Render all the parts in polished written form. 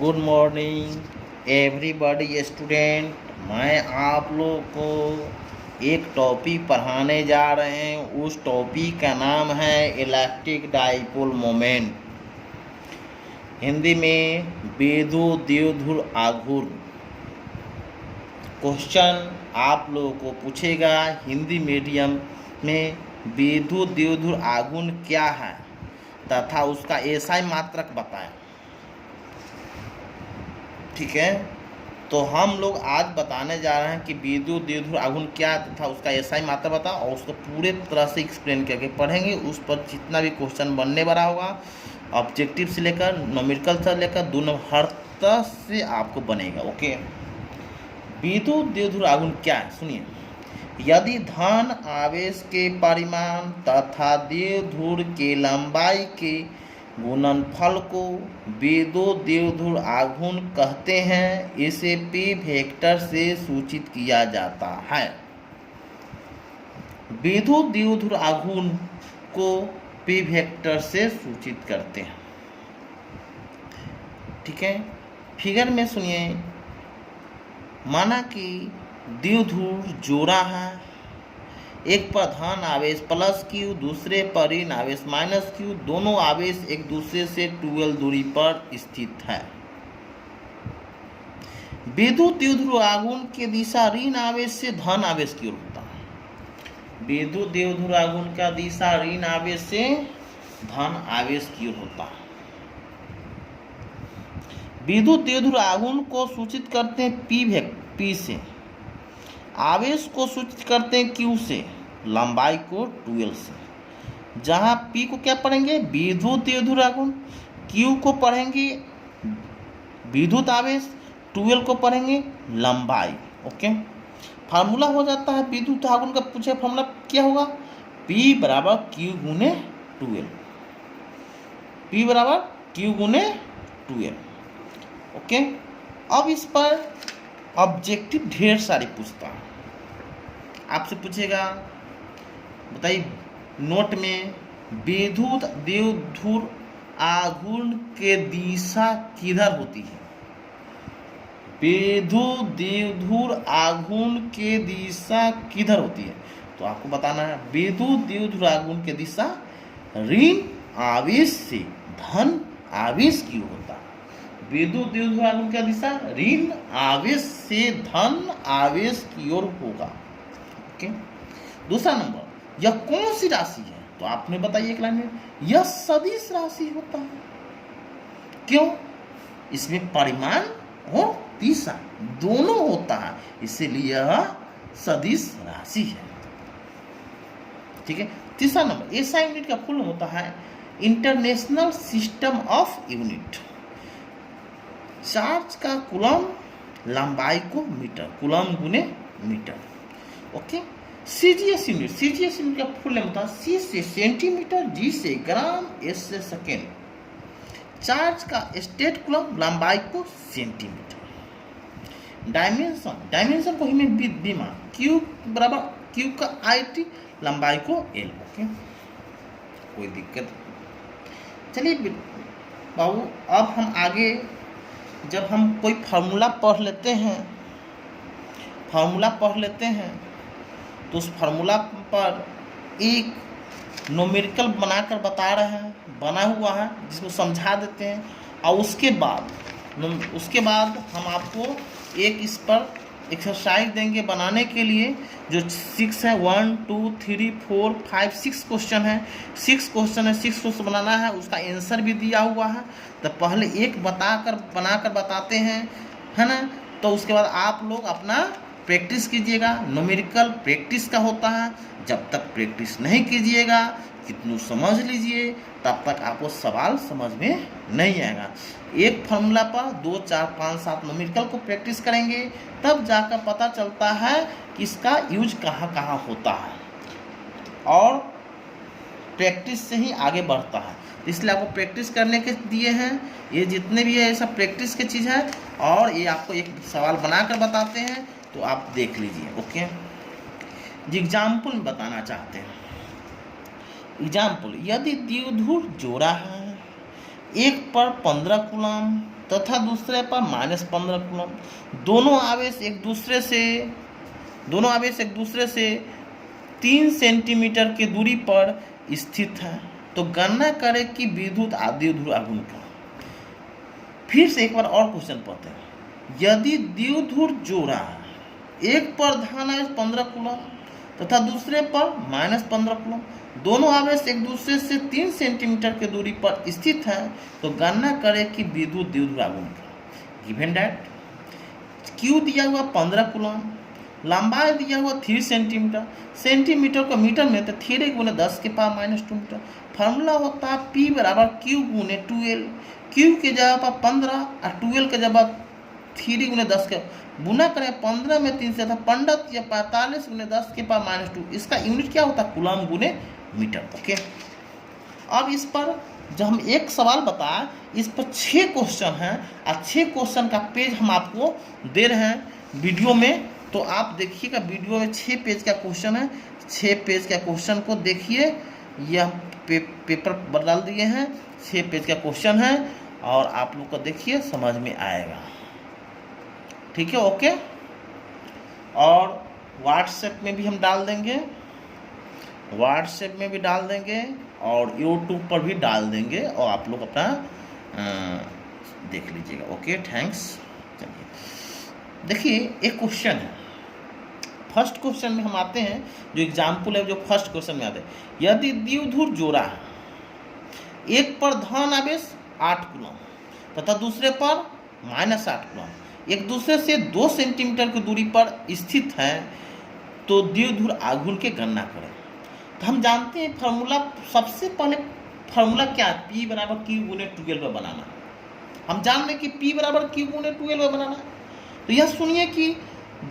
Good morning everybody student. मैं आप लोग को एक टॉपिक पढ़ाने जा रहे हैं। उस टॉपिक का नाम है इलेक्ट्रिक डाइपोल मोमेंट, हिंदी में विद्युत द्विध्रुव आघूर्ण। क्वेश्चन आप लोगों को पूछेगा हिंदी मीडियम में विद्युत द्विध्रुव आघूर्ण क्या है तथा उसका एसआई मात्रक बताएं। ठीक है, तो हम लोग आज बताने जा रहे हैं कि विद्युत द्विध्रुव आघूर्ण क्या तथा उसका एसआई मात्रक बताओ, और उसको पूरे तरह से एक्सप्लेन करके पढ़ेंगे। उस पर जितना भी क्वेश्चन बनने वाला होगा, ऑब्जेक्टिव से लेकर न्यूमेरिकल से लेकर दोनों हर तरह से आपको बनेगा। ओके, विद्युत द्विध्रुव आघूर्ण क्या है सुनिए। यदि धन आवेश के परिमाण तथा द्विध्रुव के लंबाई के गुणनफल को विद्युत द्विध्रुव आघूर्ण कहते हैं। इसे पी वेक्टर से सूचित किया जाता है। विद्युत द्विध्रुव आघूर्ण को पी वेक्टर से सूचित करते हैं। ठीक है, फिगर में सुनिए। माना कि द्विध्रुव जोड़ा है, एक पर धन आवेश प्लस क्यू, दूसरे पर ऋण आवेश माइनस क्यू। दोनों आवेश एक दूसरे से 12 दूरी पर स्थित है। विद्युत द्विध्रुव आघूर्ण की दिशा ऋण आवेश से धन आवेश की ओर होता है। विद्युत द्विध्रुव आघूर्ण का दिशा ऋण आवेश से धन आवेश की ओर होता है। विद्युत द्विध्रुव आघूर्ण को सूचित करते हैं पी से, आवेश को सूचित करते हैं क्यू से, लंबाई को 12 से। जहां पी को क्या पढ़ेंगे विद्युत द्विध्रुव आघूर्ण, क्यू को पढ़ेंगे विद्युत आवेश, 12 को पढ़ेंगे लंबाई। ओके, फार्मूला हो जाता है विद्युत आघूर्ण का। पूछे फार्मूला क्या होगा, पी बराबर क्यू गुने 12, पी बराबर क्यू गुने 12। ओके, अब इस पर ऑब्जेक्टिव ढेर सारी पूछता है। आपसे पूछेगा बताइए नोट में विद्युत द्विध्रुव आघूर्ण के दिशा किधर होती है। विद्युत द्विध्रुव आघूर्ण के दिशा किधर होती है, तो आपको बताना है विद्युत द्विध्रुव आघूर्ण के दिशा ऋण आवेश से धन आवेश की ओर होता है। विद्युत द्विध्रुव आघूर्ण का दिशा ऋण आवेश से धन आवेश की ओर होगा। ओके, दूसरा नंबर, यह कौन सी राशि है, तो आपने बताइए एक लाइन में, यह सदिश राशि होता है। क्यों, इसमें परिमाण और दिशा दोनों होता है, इसीलिए यह सदिश राशि है। ठीक है, तीसरा नंबर, एसआई यूनिट का फुल होता है international system of unit. Charge का कूलम, लंबाई को मीटर, कूलम गुने metre. Okay, CGS unit, CGS unit का फुल नेम होता है सी से सेंटीमीटर, जी से ग्राम, एस से सेकेंड। चार्ज का स्टेट कूलम, लंबाई को सेंटीमीटर। डायमेंशन, डायमेंशन को ही बी मान, क्यू बराबर क्यू का IT, लंबाई को L। ओके, कोई दिक्कत। चलिए बाबू, अब हम आगे जब हम कोई फार्मूला पढ़ लेते हैं, तो उस फार्मूला पर एक न्यूमेरिकल बनाकर बता रहे हैं, बना हुआ है, जिसको समझा देते हैं। और उसके बाद हम आपको एक इस पर एक्सरसाइज देंगे बनाने के लिए, जो 6 है, 1 2 3 4 5 6 क्वेश्चन है। 6 क्वेश्चन है, 6 क्वेश्चन बनाना है, उसका आंसर भी दिया हुआ है। तो पहले एक बनाकर बताते हैं, है ना। तो उसके बाद आप लोग अपना प्रैक्टिस कीजिएगा। न्यूमेरिकल प्रैक्टिस का होता है, जब तक प्रैक्टिस नहीं कीजिएगा, कितनू समझ लीजिए, तब तक आपको सवाल समझ में नहीं आएगा। एक फार्मूला पर 2 4 5 7 न्यूमेरिकल को प्रैक्टिस करेंगे, तब जाकर पता चलता है कि इसका यूज कहाँ कहाँ होता है, और प्रैक्टिस से ही आगे बढ़ता है। इसलिए आपको प्रैक्टिस करने के दिए हैं, ये जितने भी है ये सब प्रैक्टिस की चीज़ है। और ये आपको एक सवाल बनाकर बताते हैं, तो आप देख लीजिए। ओके, एग्जाम्पल में बताना चाहते हैं। एग्जाम्पल, यदि द्विध्रुव जोड़ा है, एक पर 15 कूलम तथा दूसरे पर -15 कूलम। दोनों आवेश एक दूसरे से 3 सेंटीमीटर की दूरी पर स्थित है। तो गणना करें कि विद्युत द्विध्रुव आघूर्ण का। फिर से एक बार और क्वेश्चन पढ़ते हैं। यदि द्विध्रुव जोड़ा है, एक पर धन आवेश 15 कूलम तथा दूसरे पर -15 कूलम, दोनों आवेश एक दूसरे से 3 सेंटीमीटर की दूरी पर स्थित है, तो गणना करें कि विद्युत द्विध्रुव आघूर्ण का। गिवन दैट Q दिया हुआ 15 कूलम, लंबाई दिया हुआ 3 सेंटीमीटर, सेंटीमीटर को मीटर में तो 3 × 10⁻² मीटर। फार्मूला होता है P बराबर Q × 2L। Q के जगह पर 15 और 2L के जगह 3 × 10 के गुना करें 15 में 3 से था 15 या 45 × 10⁻²। इसका यूनिट क्या होता है? Coulomb × metre. ओके, अब इस पर जब हम एक सवाल बताएं, इस पर 6 क्वेश्चन हैं और 6 क्वेश्चन का पेज हम आपको दे रहे हैं वीडियो में। तो आप देखिएगा, वीडियो में 6 पेज का क्वेश्चन है। 6 पेज का क्वेश्चन को देखिए, यह पेपर पर डाल दिए हैं। 6 पेज का क्वेश्चन है और आप लोग को देखिए समझ में आएगा। ठीक है, ओके। और व्हाट्सएप में भी हम डाल देंगे, और यूट्यूब पर भी डाल देंगे और आप लोग अपना देख लीजिएगा। Okay, thanks. चलिए देखिए, एक क्वेश्चन है। फर्स्ट क्वेश्चन में हम आते हैं, जो एग्जाम्पल है, जो फर्स्ट क्वेश्चन में आते हैं। यदि द्विध्रुव जोड़ा है, एक पर धन आवेश 8 कूलम तथा दूसरे पर -8 कूलम, एक दूसरे से 2 सेंटीमीटर की दूरी पर स्थित है, तो द्विध्रुव आघूर्ण की गणना करें। तो हम जानते हैं फार्मूला, सबसे पहले फार्मूला क्या है? P बराबर Q × 2L में बनाना। हम जान रहे कि P बराबर Q × 2L में बनाना। तो यह सुनिए कि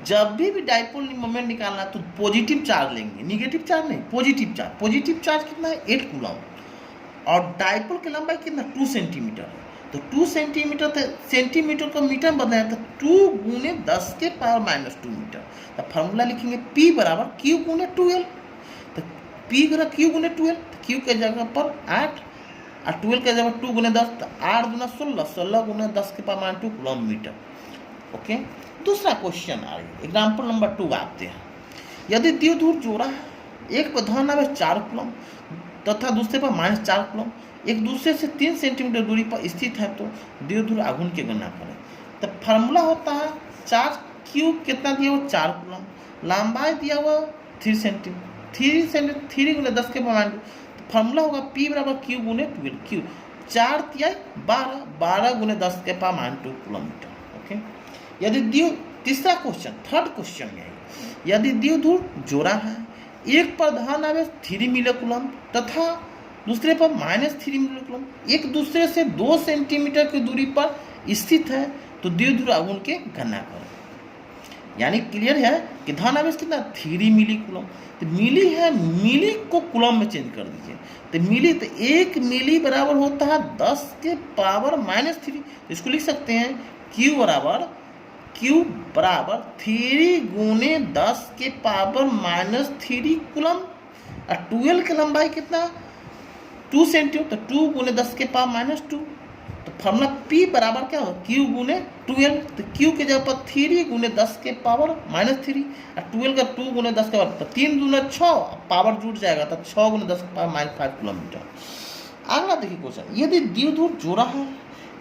जब भी डाइपोल मोमेंट निकालना है तो पॉजिटिव चार्ज लेंगे, निगेटिव चार्ज नहीं, पॉजिटिव चार्ज। पॉजिटिव चार्ज कितना है? 8 कूलम। और डाइपोल की लंबाई कितना? 2 सेंटीमीटर है। तो 2 सेंटीमीटर को मीटर में बदलाया तो 2 × 10⁻² मीटर। तो फार्मूला लिखेंगे P बराबर Q × 2L। तो P × Q × 2L, Q के जगह पर 8 और 2L के जगह 2 × 10, तो 8 × 16, 16 × 10⁻² कूलम मीटर। ओके, दूसरा क्वेश्चन आ रही है, एग्जाम्पल नंबर 2 आते हैं। यदि द्विध्रुव जोड़ा है, एक पर धन आवेश 4 कूलम तथा दूसरे पर -4 कूलम, एक दूसरे से 3 सेंटीमीटर दूरी पर स्थित है, तो द्विध्रुव आघूर्ण की गणना करें। तो फार्मूला होता है चार्ज Q कितना दिया हुआ? 4 कूलम, लंबाई दिया हुआ 3 सेंटीमीटर, 3 × 10⁻²। फार्मूला होगा P बराबर Q × 2L। Q 4 × 12, 12 × 10⁻² coulomb metre. Okay, यदि तीसरा क्वेश्चन, थर्ड क्वेश्चन में, यदि द्विध्रुव जोड़ा है, एक पर धन आवेश 3 मिली कूलम तथा दूसरे पर -3 मिली कूलम, एक दूसरे से 2 सेंटीमीटर की दूरी पर स्थित है, तो द्विध्रुव आघूर्ण की गणना करें। यानी क्लियर है कि धन आवेश कितना? 3 मिली कूलम। तो मिली है, मिली को कूलम में चेंज कर दीजिए। तो मिली, तो 1 मिली बराबर होता है 10⁻³ तो इसको लिख सकते हैं Q बराबर 3 × 10⁻³ कूलम। और 2L की लंबाई कितना? 2 सेंटीमीटर, तो 2 × 10⁻²। तो फार्मूला P बराबर क्या हो? Q × 2L। तो Q के जगह पर 3 × 10⁻³ और 2L का 2 × 10 के बाद, तो 3 दूना 6, पावर जुड़ जाएगा, तो 6 × 10⁻5 किलोमीटर। अगला देखिए क्वेश्चन। यदि द्विध्रुव जोड़ा है,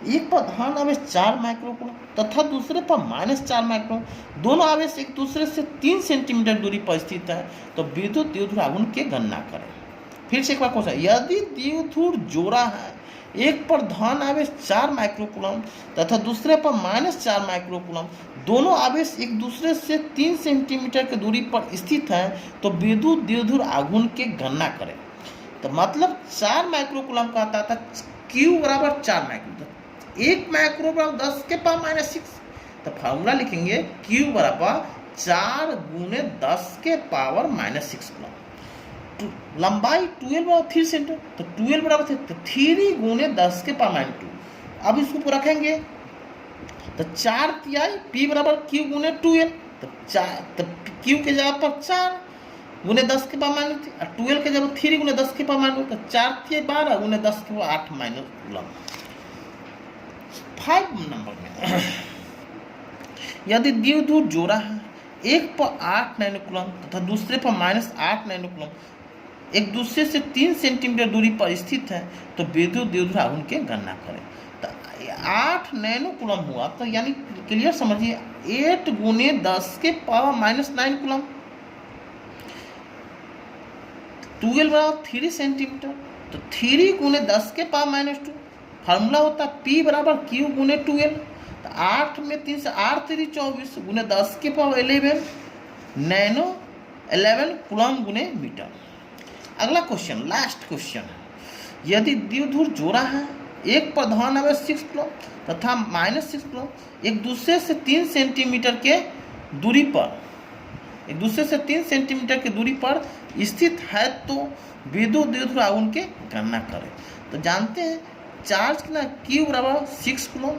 एक पर धन आवेश 4 माइक्रोकूलम तथा दूसरे पर -4 माइक्रोकूलम, दोनों आवेश एक दूसरे से 3 सेंटीमीटर दूरी पर स्थित है, तो विद्युत द्विध्रुव आघूर्ण की गणना करें। फिर से एक बार क्वेश्चन। यदि द्विध्रुव जोड़ा है, एक पर धन आवेश 4 माइक्रोकूलम तथा दूसरे पर -4 माइक्रोकूलम, दोनों आवेश एक दूसरे से 3 सेंटीमीटर की दूरी पर स्थित है, तो विद्युत द्विध्रुव आघूर्ण की गणना करें। तो मतलब 4 माइक्रोकूलम का आता था Q बराबर 4 माइक्रो, 1 माइक्रो बराबर 10⁻6। तो फार्मूला लिखेंगे Q बराबर 4 × 10⁻6 कूलम। लंबाई 2L बराबर 3 सेंटीमीटर, तो 2L बराबर 3 × 10⁻²। अब इसको रखेंगे, तो 4 तिहाई P बराबर Q × 2L। तो Q के जगह पर 4 × 10⁻³ और 2L के जगह 3 × 10⁻², तो 4 तिहाई 12 × 10⁻8 कूलम। 5 नंबर में यदि द्विध्रुव जोड़ा है, एक पर 8 नैनोकूलम तथा दूसरे पर -8 नैनोकूलम एक दूसरे से 3 सेंटीमीटर दूरी पर स्थित है, तो विद्युत द्विध्रुव आघूर्ण की गणना करें। तो 8 नैनोकूलम हुआ, तो यानी क्लियर समझिए 8 गुने 10 के पावर -9 कूलम, 12 बराबर 3 सेंटीमीटर, तो 3 गुने 10 के पावर -2, फार्मूला होता है P बराबर Q गुने 12, तो 8 में 3 से 8 3 24 गुने 10 के पावर 11 नैनो 11 कूलम गुने मीटर। अगला क्वेश्चन, लास्ट क्वेश्चन है, यदि द्विध्रुव जोड़ा है, एक पर धनात्मक 6 कूलम तथा -6 कूलम एक दूसरे से 3 सेंटीमीटर के दूरी पर, एक दूसरे से 3 सेंटीमीटर की दूरी पर स्थित है, तो विद्युत द्विध्रुव आघूर्ण की गणना करें। तो जानते हैं चार्ज कितना, Q बराबर 6 कूलम,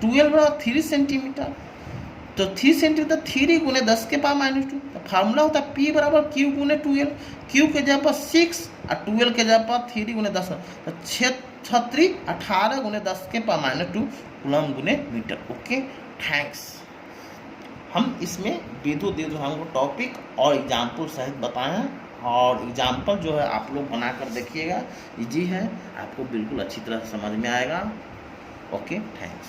12 बराबर 3 सेंटीमीटर, तो 3 सेंटीमीटर 3 गुने 10 के पावर -2, तो फार्मूला होता है P बराबर Q गुने 12, Q के जगह पर 6 और 12 के जगह पर 3 गुने 10, तो 6 18 गुने 10 के पावर -2 कूलम गुने मीटर। Okay, thanks. हम इसमें विद्युत द्विध्रुव आघूर्ण को टॉपिक और एग्जाम्पल सहित बताए हैं, और एग्जाम्पल जो है आप लोग बना कर देखिएगा, इजी है, आपको बिल्कुल अच्छी तरह समझ में आएगा। Okay, thanks.